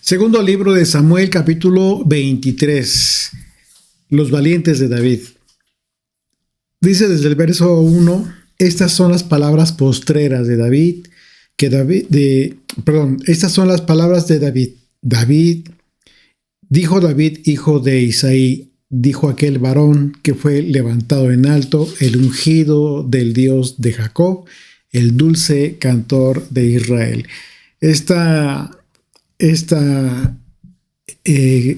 Segundo libro de Samuel, capítulo 23. Los valientes de David. Dice desde el verso 1, estas son las palabras postreras de David, estas son las palabras de David. Dijo David, hijo de Isaí, dijo aquel varón que fue levantado en alto, el ungido del Dios de Jacob, el dulce cantor de Israel. Esta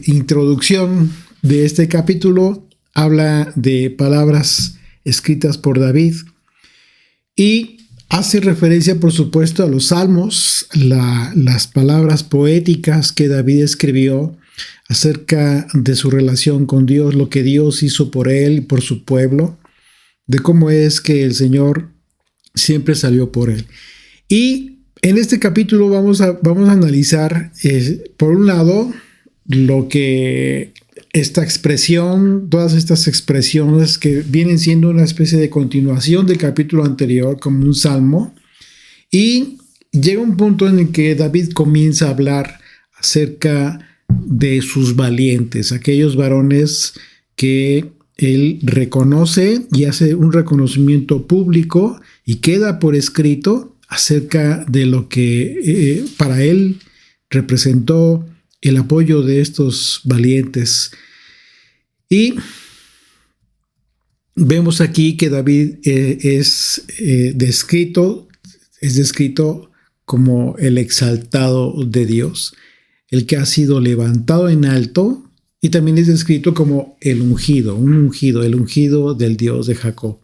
introducción de este capítulo habla de palabras escritas por David y hace referencia, por supuesto, a los salmos, las palabras poéticas que David escribió acerca de su relación con Dios, lo que Dios hizo por él y por su pueblo, de cómo es que el Señor siempre salió por él. Y en este capítulo vamos a analizar, por un lado, lo que esta expresión, todas estas expresiones que vienen siendo una especie de continuación del capítulo anterior, como un salmo, y llega un punto en el que David comienza a hablar acerca de sus valientes, aquellos varones que él reconoce y hace un reconocimiento público y queda por escrito acerca de lo que para él representó el apoyo de estos valientes. Y vemos aquí que David es descrito como el exaltado de Dios, el que ha sido levantado en alto, y también es descrito como el ungido, el ungido del Dios de Jacob.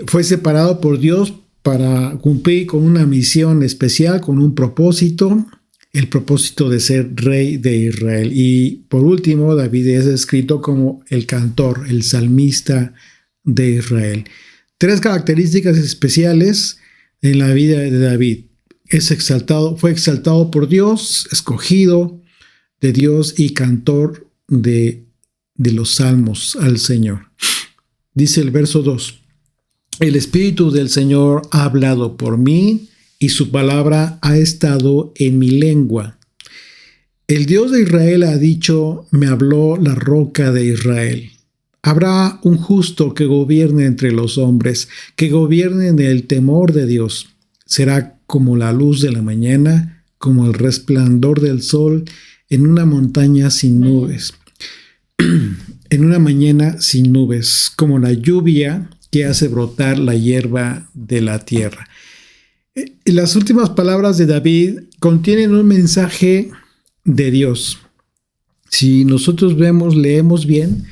Fue separado por Dios para cumplir con una misión especial, con un propósito, el propósito de ser rey de Israel. Y por último, David es descrito como el cantor, el salmista de Israel. Tres características especiales en la vida de David. Fue exaltado por Dios, escogido de Dios y cantor de los salmos al Señor. Dice el verso 2. El Espíritu del Señor ha hablado por mí y su palabra ha estado en mi lengua. El Dios de Israel ha dicho, me habló la roca de Israel. Habrá un justo que gobierne entre los hombres, que gobierne en el temor de Dios. Será como la luz de la mañana, como el resplandor del sol en una montaña sin nubes. En una mañana sin nubes, como la lluvia que hace brotar la hierba de la tierra. Las últimas palabras de David contienen un mensaje de Dios. Si nosotros leemos bien,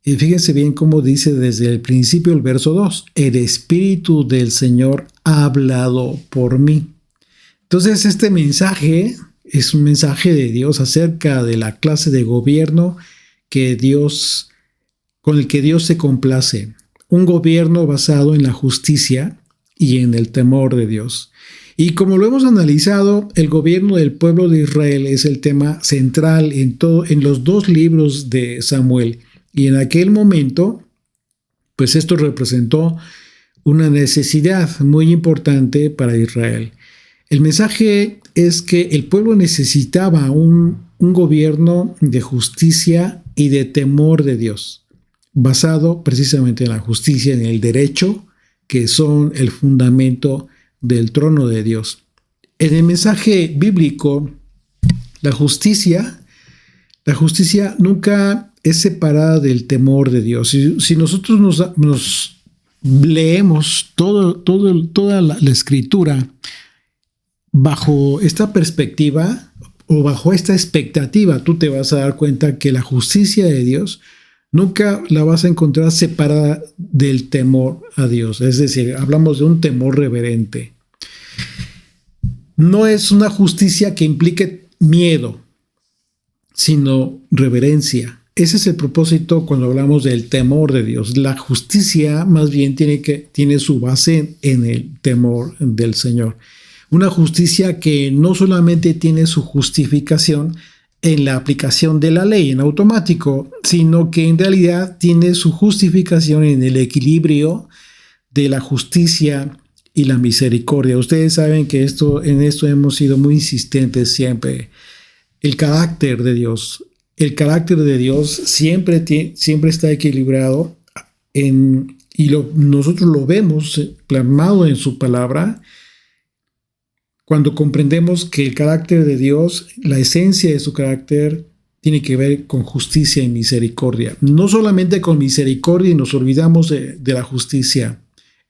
y fíjense bien cómo dice desde el principio el verso 2, el Espíritu del Señor ha hablado por mí. Entonces este mensaje es un mensaje de Dios acerca de la clase de gobierno con el que Dios se complace. Un gobierno basado en la justicia y en el temor de Dios. Y como lo hemos analizado, el gobierno del pueblo de Israel es el tema central en los dos libros de Samuel. Y en aquel momento, pues esto representó una necesidad muy importante para Israel. El mensaje es que el pueblo necesitaba un gobierno de justicia y de temor de Dios, basado precisamente en la justicia, en el derecho, que son el fundamento del trono de Dios. En el mensaje bíblico, la justicia nunca es separada del temor de Dios. Si nosotros nos leemos toda la escritura bajo esta perspectiva o bajo esta expectativa, tú te vas a dar cuenta que la justicia de Dios nunca la vas a encontrar separada del temor a Dios. Es decir, hablamos de un temor reverente. No es una justicia que implique miedo, sino reverencia. Ese es el propósito cuando hablamos del temor de Dios. La justicia más bien tiene su base en el temor del Señor. Una justicia que no solamente tiene su justificación en la aplicación de la ley en automático, sino que en realidad tiene su justificación en el equilibrio de la justicia y la misericordia. Ustedes saben que en esto hemos sido muy insistentes siempre. El carácter de Dios. El carácter de Dios siempre está equilibrado nosotros lo vemos plasmado en su palabra cuando comprendemos que el carácter de Dios, la esencia de su carácter, tiene que ver con justicia y misericordia. No solamente con misericordia y nos olvidamos de la justicia.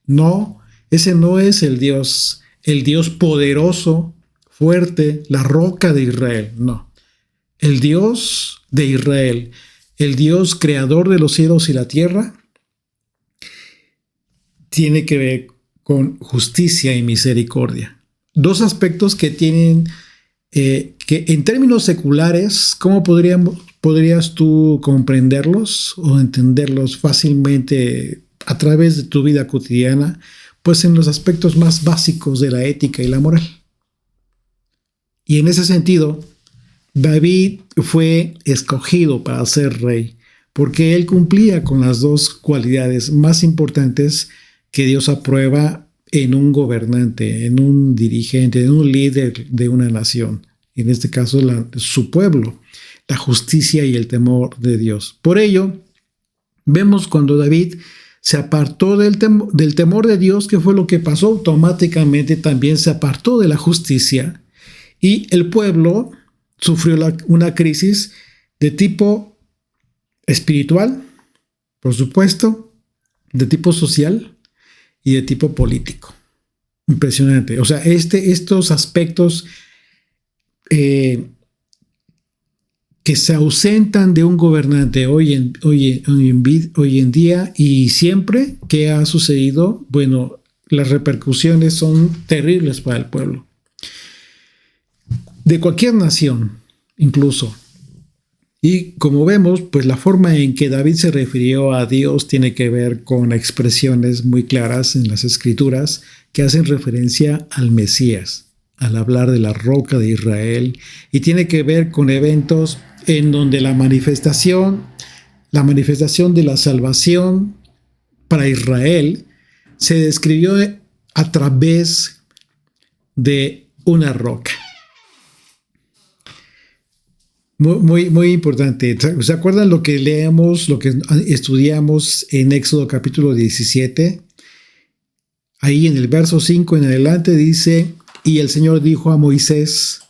No, ese no es el Dios poderoso, fuerte, la roca de Israel. No. El Dios de Israel, el Dios creador de los cielos y la tierra, tiene que ver con justicia y misericordia. Dos aspectos que tienen, que en términos seculares, ¿cómo podrías tú comprenderlos o entenderlos fácilmente a través de tu vida cotidiana? Pues en los aspectos más básicos de la ética y la moral. Y en ese sentido, David fue escogido para ser rey, porque él cumplía con las dos cualidades más importantes que Dios aprueba en un gobernante, en un dirigente, en un líder de una nación. En este caso, su pueblo, la justicia y el temor de Dios. Por ello, vemos cuando David se apartó del temor de Dios, ¿qué fue lo que pasó? Automáticamente también se apartó de la justicia y el pueblo sufrió una crisis de tipo espiritual, por supuesto, de tipo social y de tipo político. Impresionante. O sea, estos aspectos que se ausentan de un gobernante hoy en día y siempre que ha sucedido, bueno, las repercusiones son terribles para el pueblo. De cualquier nación, incluso. Y como vemos, pues la forma en que David se refirió a Dios tiene que ver con expresiones muy claras en las Escrituras que hacen referencia al Mesías, al hablar de la roca de Israel, y tiene que ver con eventos en donde la manifestación de la salvación para Israel se describió a través de una roca. Muy, muy importante. ¿Se acuerdan lo que leemos, lo que estudiamos en Éxodo capítulo 17? Ahí en el verso 5 en adelante dice, y el Señor dijo a Moisés,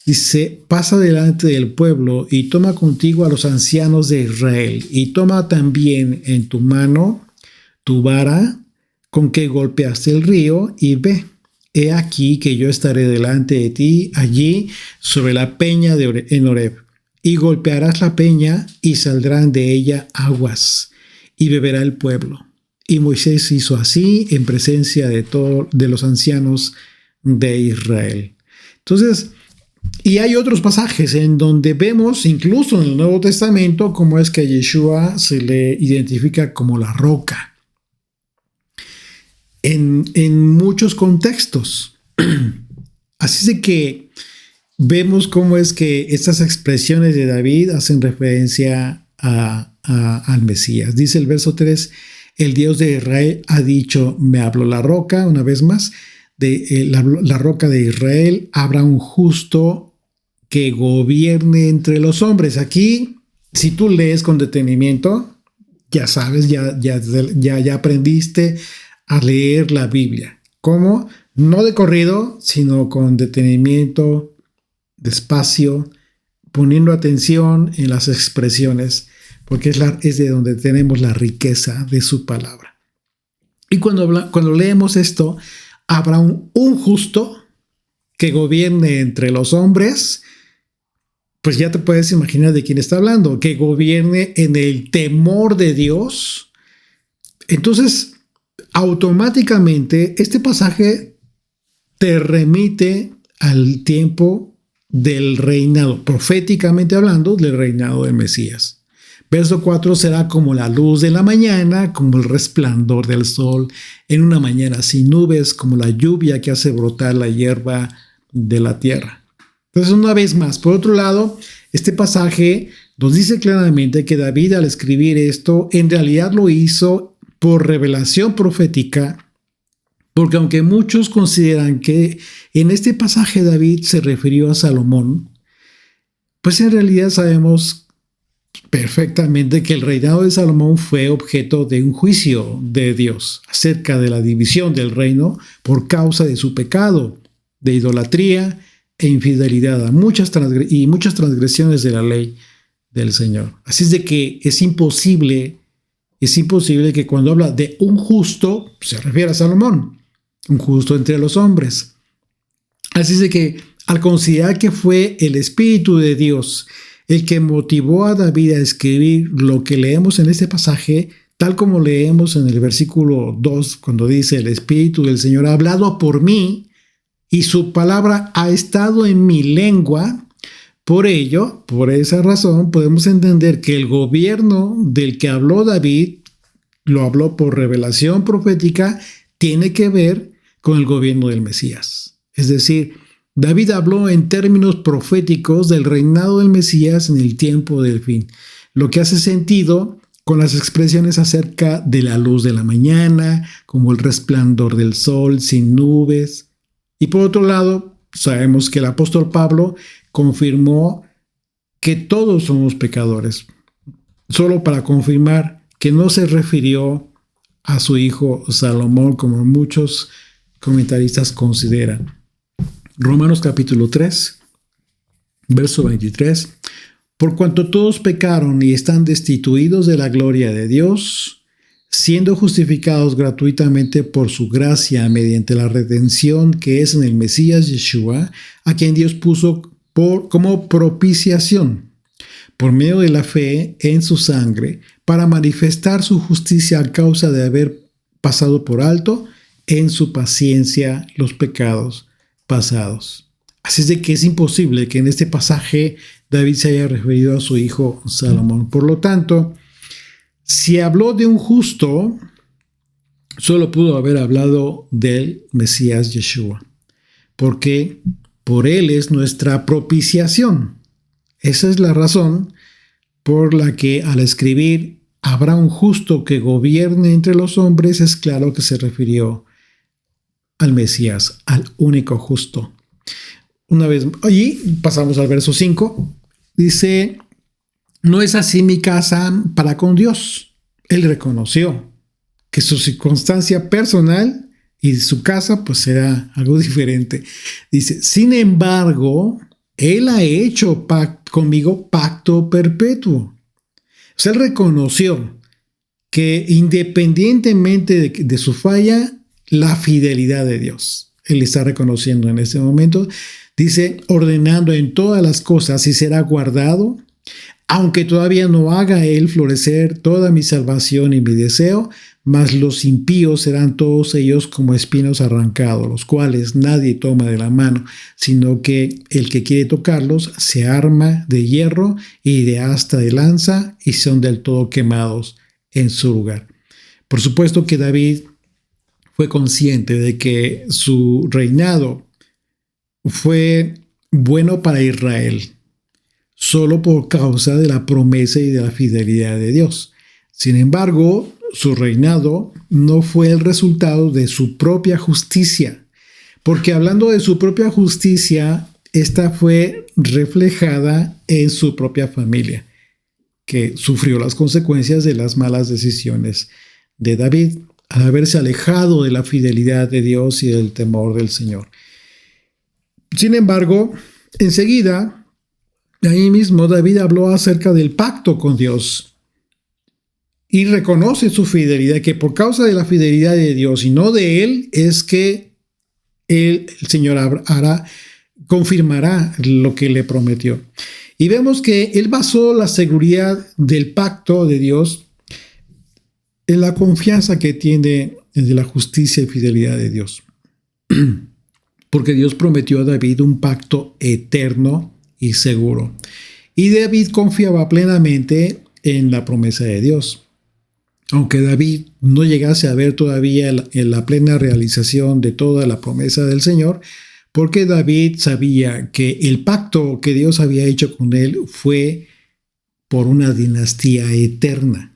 dice, pasa delante del pueblo y toma contigo a los ancianos de Israel y toma también en tu mano tu vara con que golpeaste el río y ve. He aquí que yo estaré delante de ti allí sobre la peña en Horeb. Y golpearás la peña y saldrán de ella aguas y beberá el pueblo. Y Moisés hizo así en presencia de los ancianos de Israel. Entonces, y hay otros pasajes en donde vemos, incluso en el Nuevo Testamento, cómo es que a Yeshua se le identifica como la roca. En muchos contextos. Así de que vemos cómo es que estas expresiones de David hacen referencia al Mesías. Dice el verso 3, el Dios de Israel ha dicho, me habló la roca, una vez más, la roca de Israel, habrá un justo que gobierne entre los hombres. Aquí, si tú lees con detenimiento, ya sabes, ya aprendiste a leer la Biblia. ¿Cómo? No de corrido, sino con detenimiento, despacio, poniendo atención en las expresiones, porque es de donde tenemos la riqueza de su palabra. Y cuando leemos esto, habrá un justo que gobierne entre los hombres, pues ya te puedes imaginar de quién está hablando, que gobierne en el temor de Dios. Entonces, automáticamente este pasaje te remite al tiempo del reinado, proféticamente hablando, del reinado del Mesías. Verso 4, será como la luz de la mañana, como el resplandor del sol, en una mañana sin nubes, como la lluvia que hace brotar la hierba de la tierra. Entonces, una vez más, por otro lado, este pasaje nos dice claramente que David, al escribir esto, en realidad lo hizo por revelación profética, Porque aunque muchos consideran que en este pasaje David se refirió a Salomón, pues en realidad sabemos perfectamente que el reinado de Salomón fue objeto de un juicio de Dios acerca de la división del reino por causa de su pecado, de idolatría e infidelidad a muchas transgresiones de la ley del Señor. Así es de que es imposible que cuando habla de un justo, se refiere a Salomón, un justo entre los hombres. Así es de que al considerar que fue el Espíritu de Dios el que motivó a David a escribir lo que leemos en este pasaje, tal como leemos en el versículo 2, cuando dice: el Espíritu del Señor ha hablado por mí y su palabra ha estado en mi lengua. Por ello, por esa razón, podemos entender que el gobierno del que habló David, lo habló por revelación profética, tiene que ver con el gobierno del Mesías. Es decir, David habló en términos proféticos del reinado del Mesías en el tiempo del fin, lo que hace sentido con las expresiones acerca de la luz de la mañana, como el resplandor del sol sin nubes. Y por otro lado, sabemos que el apóstol Pablo confirmó que todos somos pecadores, solo para confirmar que no se refirió a su hijo Salomón, como muchos comentaristas consideran. Romanos capítulo 3, verso 23. Por cuanto todos pecaron y están destituidos de la gloria de Dios, siendo justificados gratuitamente por su gracia mediante la redención que es en el Mesías Yeshua, a quien Dios puso como propiciación, por medio de la fe en su sangre, para manifestar su justicia a causa de haber pasado por alto en su paciencia los pecados pasados. Así es de que es imposible que en este pasaje David se haya referido a su hijo Salomón. Por lo tanto, si habló de un justo, solo pudo haber hablado del Mesías Yeshua, porque por él es nuestra propiciación. Esa es la razón por la que al escribir habrá un justo que gobierne entre los hombres, es claro que se refirió al Mesías, al único justo. Una vez allí pasamos al verso 5. Dice: no es así mi casa para con Dios. Él reconoció que su circunstancia personal y su casa pues era algo diferente. Dice: sin embargo, él ha hecho conmigo pacto perpetuo. O sea, él reconoció que independientemente de su falla, la fidelidad de Dios. Él está reconociendo en este momento. Dice: ordenando en todas las cosas y será guardado, aunque todavía no haga él florecer toda mi salvación y mi deseo, mas los impíos serán todos ellos como espinos arrancados, los cuales nadie toma de la mano, sino que el que quiere tocarlos se arma de hierro y de asta de lanza y son del todo quemados en su lugar. Por supuesto que David fue consciente de que su reinado fue bueno para Israel solo por causa de la promesa y de la fidelidad de Dios. Sin embargo, su reinado no fue el resultado de su propia justicia, porque hablando de su propia justicia, esta fue reflejada en su propia familia, que sufrió las consecuencias de las malas decisiones de David al haberse alejado de la fidelidad de Dios y del temor del Señor. Sin embargo, enseguida, ahí mismo David habló acerca del pacto con Dios y reconoce su fidelidad, que por causa de la fidelidad de Dios y no de él es que el Señor confirmará lo que le prometió. Y vemos que él basó la seguridad del pacto de Dios en la confianza que tiene de la justicia y fidelidad de Dios. Porque Dios prometió a David un pacto eterno y seguro. Y David confiaba plenamente en la promesa de Dios. Aunque David no llegase a ver todavía la plena realización de toda la promesa del Señor, porque David sabía que el pacto que Dios había hecho con él fue por una dinastía eterna.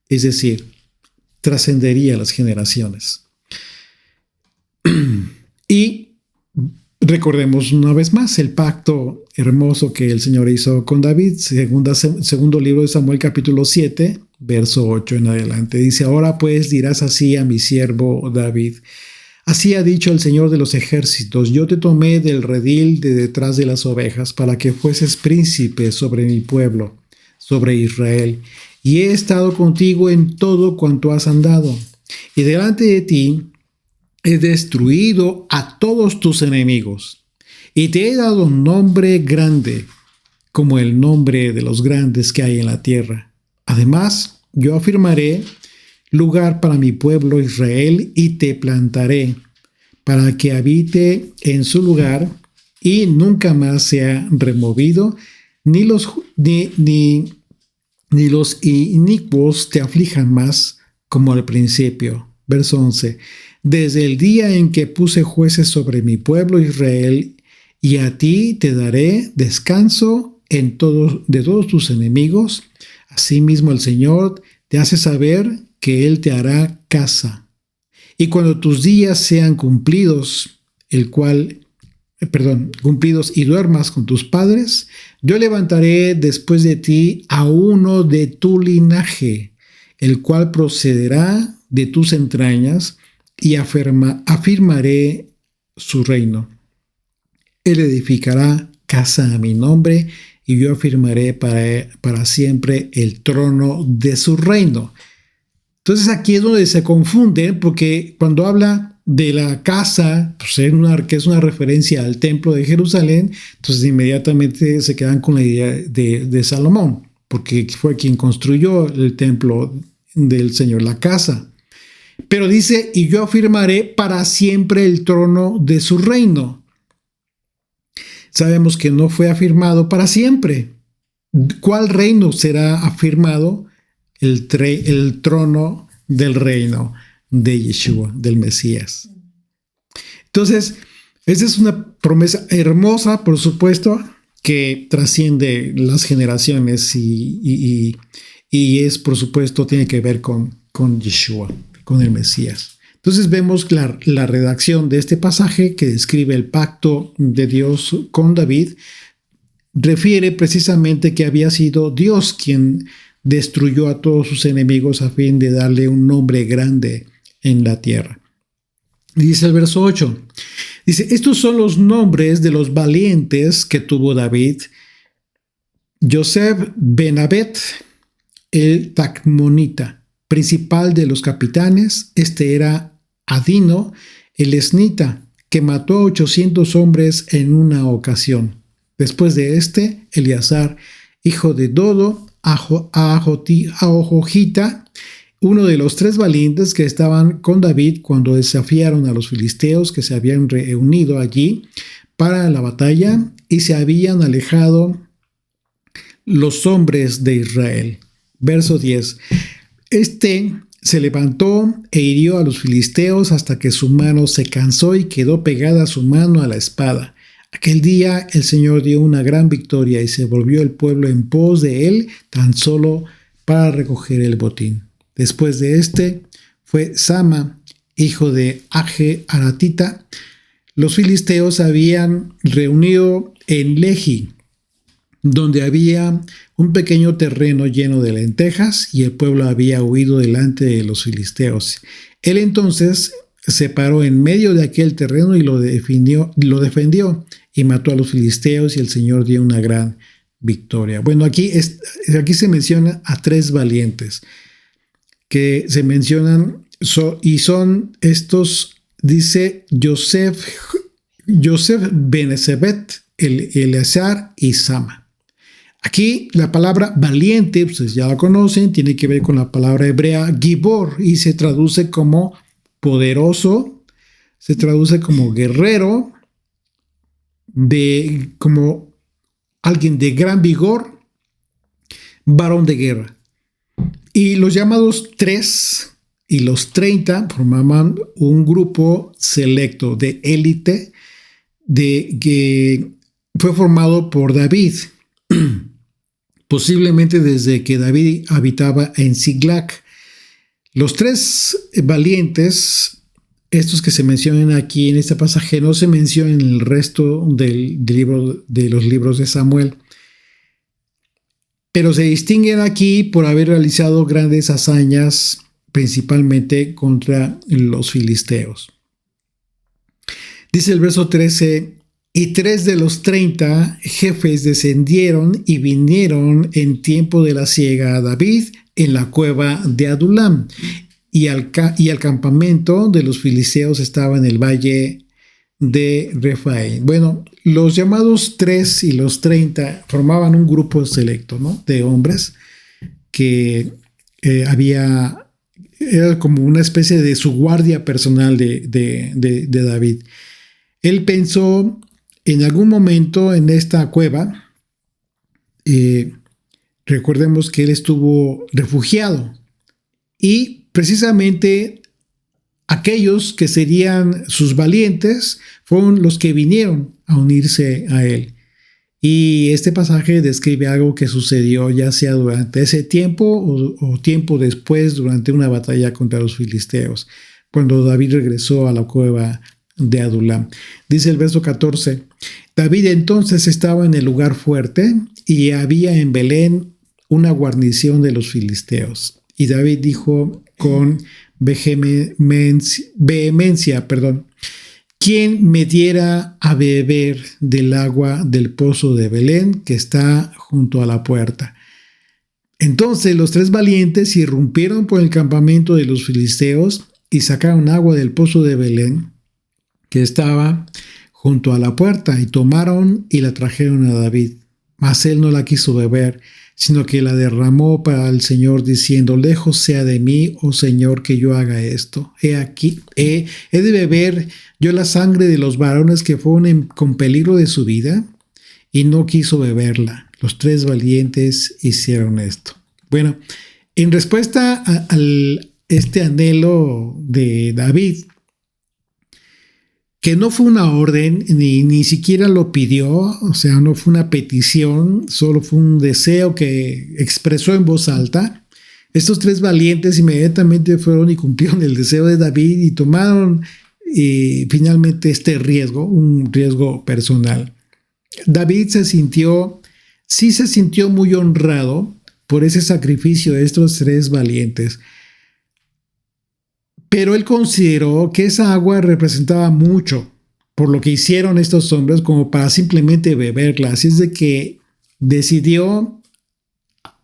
Es decir, trascendería las generaciones. Y recordemos una vez más el pacto hermoso que el Señor hizo con David, segundo libro de Samuel, capítulo 7, verso 8 en adelante. Dice: ahora pues dirás así a mi siervo David: así ha dicho el Señor de los ejércitos, yo te tomé del redil de detrás de las ovejas para que fueses príncipe sobre mi pueblo, sobre Israel, y he estado contigo en todo cuanto has andado, y delante de ti he destruido a todos tus enemigos, y te he dado un nombre grande, como el nombre de los grandes que hay en la tierra. Además, yo afirmaré lugar para mi pueblo Israel y te plantaré para que habite en su lugar y nunca más sea removido, ni los inicuos te aflijan más como al principio. Verso 11. Desde el día en que puse jueces sobre mi pueblo Israel, y a ti te daré descanso de todos tus enemigos. Asimismo el Señor te hace saber que Él te hará casa. Y cuando tus días sean cumplidos, cumplidos y duermas con tus padres, yo levantaré después de ti a uno de tu linaje, el cual procederá de tus entrañas, y afirmaré su reino. Él edificará casa a mi nombre, y yo afirmaré para siempre el trono de su reino. Entonces aquí es donde se confunden, porque cuando habla de la casa, pues que es una referencia al templo de Jerusalén, entonces inmediatamente se quedan con la idea de Salomón, porque fue quien construyó el templo del Señor, la casa. Pero dice: y yo afirmaré para siempre el trono de su reino. Sabemos que no fue afirmado para siempre. ¿Cuál reino será afirmado? El trono del reino de Yeshua, del Mesías. Entonces, esa es una promesa hermosa, por supuesto, que trasciende las generaciones y es, por supuesto, tiene que ver con Yeshua, con el Mesías. Entonces vemos la redacción de este pasaje que describe el pacto de Dios con David. Refiere precisamente que había sido Dios quien destruyó a todos sus enemigos a fin de darle un nombre grande en la tierra. Dice el verso 8, dice: estos son los nombres de los valientes que tuvo David: Joseph ben Abed, el Tacmonita, principal de los capitanes. Este era Adino, el esnita, que mató a 800 hombres en una ocasión. Después de este, Eleazar, hijo de Dodo, Ahojita, uno de los 3 valientes que estaban con David cuando desafiaron a los filisteos, que se habían reunido allí para la batalla y se habían alejado los hombres de Israel. Verso 10. Este se levantó e hirió a los filisteos hasta que su mano se cansó y quedó pegada su mano a la espada. Aquel día el Señor dio una gran victoria y se volvió el pueblo en pos de él tan solo para recoger el botín. Después de este fue Sama, hijo de Age Aratita. Los filisteos habían reunido en Lehi, donde había un pequeño terreno lleno de lentejas, y el pueblo había huido delante de los filisteos. Él entonces se paró en medio de aquel terreno y lo defendió y mató a los filisteos, y el Señor dio una gran victoria. Bueno, aquí se menciona a 3 valientes que se mencionan, y son estos, dice Joseph ben Ezebet, Eleazar y Sama. Aquí la palabra valiente, ustedes ya la conocen, tiene que ver con la palabra hebrea gibor y se traduce como poderoso, se traduce como guerrero, como alguien de gran vigor, varón de guerra. Y los llamados 3 y los 30 formaban un grupo selecto de élite que fue formado por David, posiblemente desde que David habitaba en Siglag. Los 3 valientes estos que se mencionan aquí en este pasaje no se mencionan en el resto del libro, de los libros de Samuel, pero se distinguen aquí por haber realizado grandes hazañas, principalmente contra los filisteos. Dice el verso 13, y 3 de los 30 jefes descendieron y vinieron en tiempo de la siega a David en la cueva de Adulam, y el campamento de los filisteos estaba en el valle de Refaim. Bueno, los llamados 3 y los 30 formaban un grupo selecto, ¿no?, de hombres que era como una especie de su guardia personal de David. Él pensó en algún momento en esta cueva, recordemos que él estuvo refugiado y precisamente aquellos que serían sus valientes fueron los que vinieron a unirse a él. Y este pasaje describe algo que sucedió ya sea durante ese tiempo o tiempo después durante una batalla contra los filisteos, cuando David regresó a la cueva de Adulam. Dice el verso 14, David entonces estaba en el lugar fuerte y había en Belén una guarnición de los filisteos. Y David dijo con vehemencia, ¿quién me diera a beber del agua del pozo de Belén que está junto a la puerta? Entonces los 3 valientes irrumpieron por el campamento de los filisteos y sacaron agua del pozo de Belén que estaba junto a la puerta, y tomaron y la trajeron a David. Mas él no la quiso beber, sino que la derramó para el Señor, diciendo, lejos sea de mí, oh Señor, que yo haga esto. He aquí, he de beber yo la sangre de los varones que fueron con peligro de su vida, y no quiso beberla. Los 3 valientes hicieron esto. Bueno, en respuesta a este anhelo de David, que no fue una orden, ni siquiera lo pidió, o sea, no fue una petición, solo fue un deseo que expresó en voz alta. Estos 3 valientes inmediatamente fueron y cumplieron el deseo de David y tomaron finalmente este riesgo, un riesgo personal. David se sintió muy honrado por ese sacrificio de estos 3 valientes. Pero él consideró que esa agua representaba mucho por lo que hicieron estos hombres como para simplemente beberla. Así es de que decidió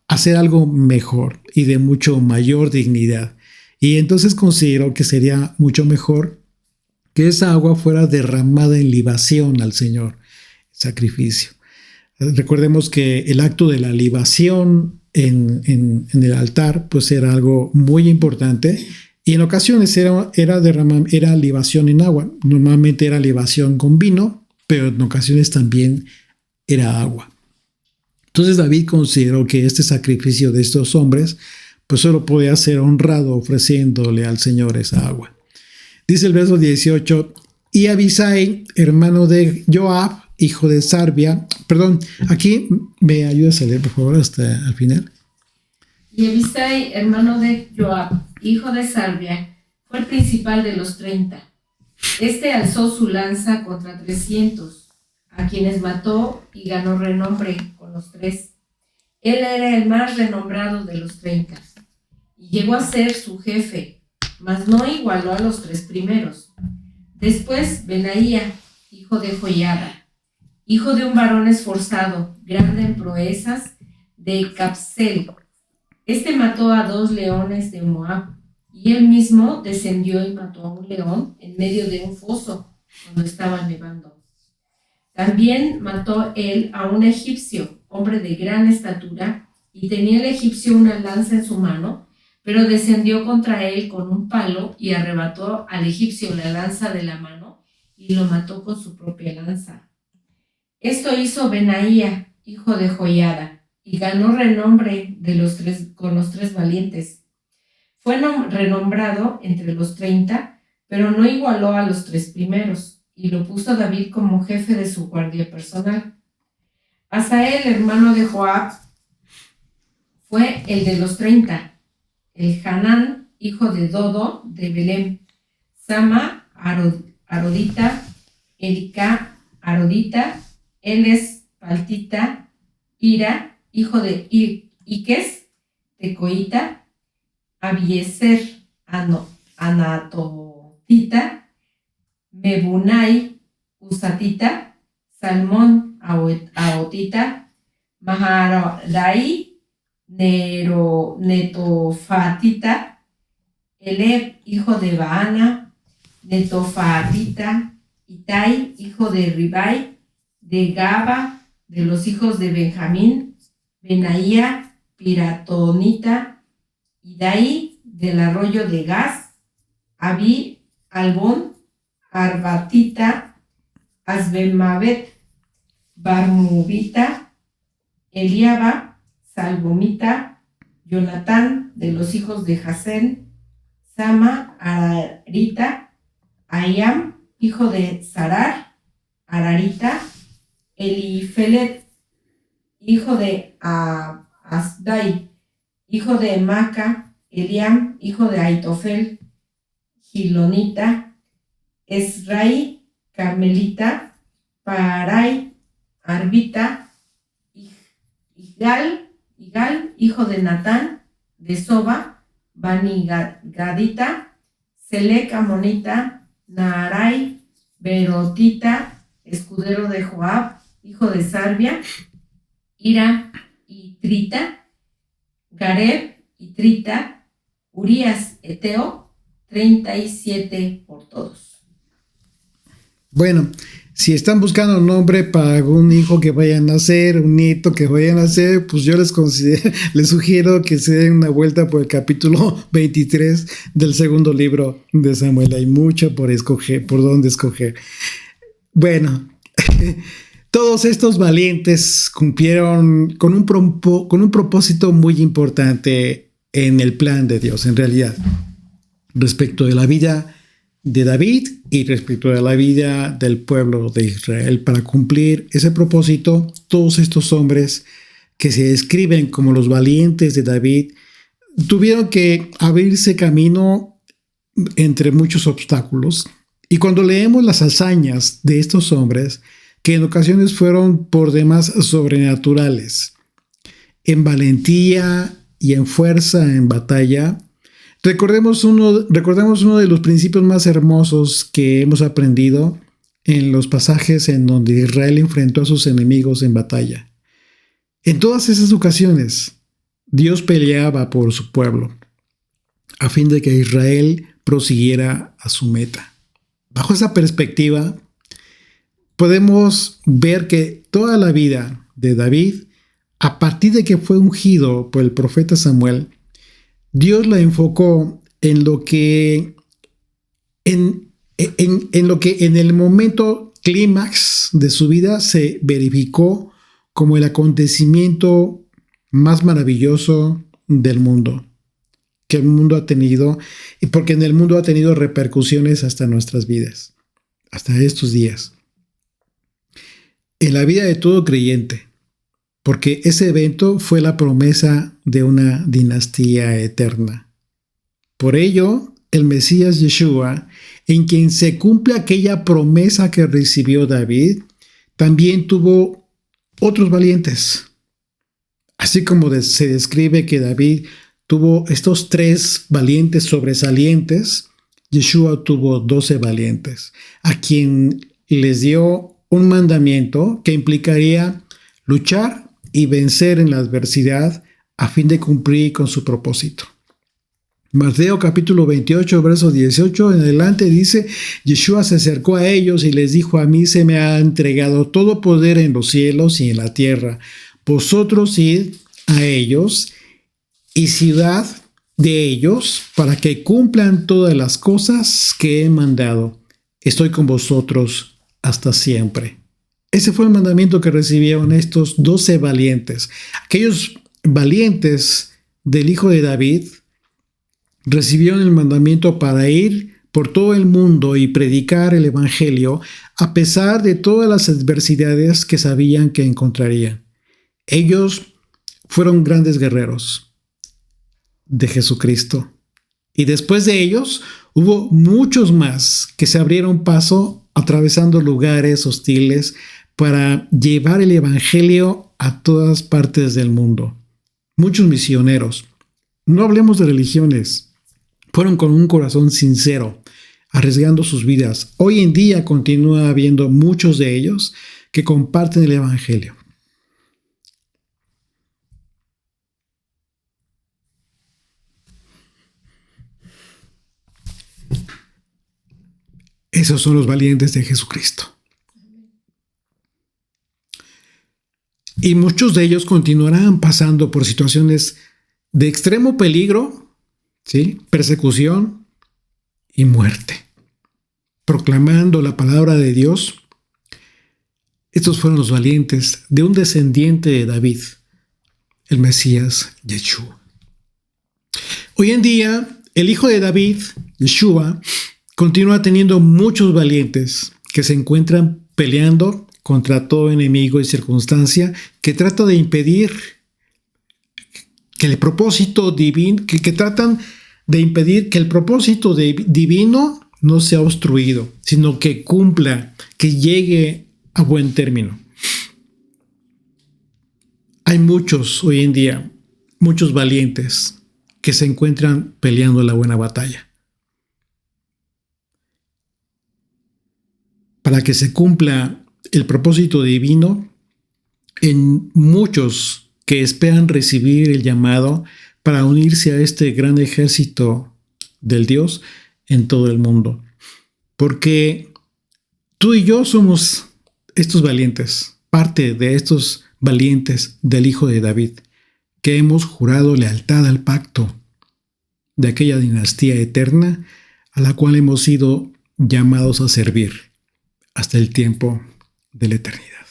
hacer algo mejor y de mucho mayor dignidad. Y entonces consideró que sería mucho mejor que esa agua fuera derramada en libación al Señor, sacrificio. Recordemos que el acto de la libación en el altar pues era algo muy importante. Y en ocasiones era libación en agua. Normalmente era libación con vino, pero en ocasiones también era agua. Entonces David consideró que este sacrificio de estos hombres pues solo podía ser honrado ofreciéndole al Señor esa agua. Dice el verso 18, y Abisai, hermano de Joab, hijo de Sarbia, aquí me ayudas a leer por favor hasta el final. Y Abisai, hermano de Joab, hijo de Sarbia, fue el principal de los 30. Este alzó su lanza contra 300, a quienes mató y ganó renombre con los 3. Él era el más renombrado de los 30, y llegó a ser su jefe, mas no igualó a los 3 primeros. Después Benaía, hijo de Joiada, hijo de un varón esforzado, grande en proezas, de Capsel. Este mató a 2 leones de Moab, y él mismo descendió y mató a un león en medio de un foso cuando estaba nevando. También mató él a un egipcio, hombre de gran estatura, y tenía el egipcio una lanza en su mano, pero descendió contra él con un palo y arrebató al egipcio la lanza de la mano y lo mató con su propia lanza. Esto hizo Benaía, hijo de Joiada, y ganó renombre con los 3 valientes. Fue renombrado entre los 30, pero no igualó a los 3 primeros, y lo puso David como jefe de su guardia personal. Asael, hermano de Joab, fue el de los 30. El Hanán, hijo de Dodo, de Belén. Sama, Arodita, Erika, Arodita, Eles, Paltita, Ira, hijo de Iques, Tecoita, Abieser, Anatotita, Mebunai, Usatita, Salmón, Aotita, Maharai, Netofatita, Eleb, hijo de Baana, Netofatita, Itai, hijo de Ribai, de Gaba, de los hijos de Benjamín, Benaía, Piratonita, Idai, del arroyo de Gaz, Abi, Albón, Arbatita, Asbemabet, Barmubita, Eliaba, Salbomita, Jonatán, de los hijos de Jasén, Sama, Ararita, Ayam, hijo de Sarar, Ararita, Elifelet, hijo de Asdai, hijo de Maca, Eliam, hijo de Aitofel, Gilonita, Esrai, Carmelita, Parai, Arbita, Igal, hijo de Natán, de Soba, Banigadita, Selec, Amonita, Naharai, Berotita, escudero de Joab, hijo de Sarbia, Ira y Trita, Gareb y Trita, Urías, Eteo, 37 por todos. Bueno, si están buscando un nombre para algún hijo que vaya a nacer, un nieto que vaya a nacer, pues yo les sugiero que se den una vuelta por el capítulo 23 del segundo libro de Samuel. Hay mucho por dónde escoger. Bueno, todos estos valientes cumplieron con un propósito muy importante en el plan de Dios, en realidad, respecto de la vida de David y respecto de la vida del pueblo de Israel. Para cumplir ese propósito, todos estos hombres que se describen como los valientes de David tuvieron que abrirse camino entre muchos obstáculos. Y cuando leemos las hazañas de estos hombres, que en ocasiones fueron por demás sobrenaturales, en valentía y en fuerza en batalla, recordemos uno de los principios más hermosos que hemos aprendido en los pasajes en donde Israel enfrentó a sus enemigos en batalla. En todas esas ocasiones, Dios peleaba por su pueblo, a fin de que Israel prosiguiera a su meta. Bajo esa perspectiva, podemos ver que toda la vida de David, a partir de que fue ungido por el profeta Samuel, Dios la enfocó en lo que en el momento clímax de su vida se verificó como el acontecimiento más maravilloso del mundo que el mundo ha tenido, y porque en el mundo ha tenido repercusiones hasta nuestras vidas, hasta estos días, en la vida de todo creyente, porque ese evento fue la promesa de una dinastía eterna. Por ello, el Mesías Yeshua, en quien se cumple aquella promesa que recibió David, también tuvo otros valientes. Así como se describe que David tuvo estos 3 valientes sobresalientes, Yeshua tuvo 12 valientes, a quien les dio un mandamiento que implicaría luchar y vencer en la adversidad a fin de cumplir con su propósito. Mateo capítulo 28, verso 18 en adelante dice: Yeshua se acercó a ellos y les dijo: a mí se me ha entregado todo poder en los cielos y en la tierra. Vosotros id a ellos y ciudad de ellos para que cumplan todas las cosas que he mandado. Estoy con vosotros hasta siempre. Ese fue el mandamiento que recibieron estos 12 valientes. Aquellos valientes del hijo de David recibieron el mandamiento para ir por todo el mundo y predicar el evangelio a pesar de todas las adversidades que sabían que encontrarían. Ellos fueron grandes guerreros de Jesucristo. Y después de ellos Hubo muchos más que se abrieron paso atravesando lugares hostiles para llevar el evangelio a todas partes del mundo. Muchos misioneros, no hablemos de religiones, fueron con un corazón sincero, arriesgando sus vidas. Hoy en día continúa habiendo muchos de ellos que comparten el evangelio. Esos son los valientes de Jesucristo. Y muchos de ellos continuarán pasando por situaciones de extremo peligro, ¿sí? Persecución y muerte. Proclamando la palabra de Dios. Estos fueron los valientes de un descendiente de David, el Mesías Yeshua. Hoy en día, el hijo de David, Yeshua, continúa teniendo muchos valientes que se encuentran peleando contra todo enemigo y circunstancia que trata de impedir que el propósito divino, que tratan de impedir que el propósito divino no sea obstruido, sino que cumpla, que llegue a buen término. Hay muchos hoy en día, muchos valientes que se encuentran peleando la buena batalla. Para que se cumpla el propósito divino en muchos que esperan recibir el llamado para unirse a este gran ejército del Dios en todo el mundo. Porque tú y yo somos estos valientes, parte de estos valientes del Hijo de David, que hemos jurado lealtad al pacto de aquella dinastía eterna a la cual hemos sido llamados a servir hasta el tiempo de la eternidad.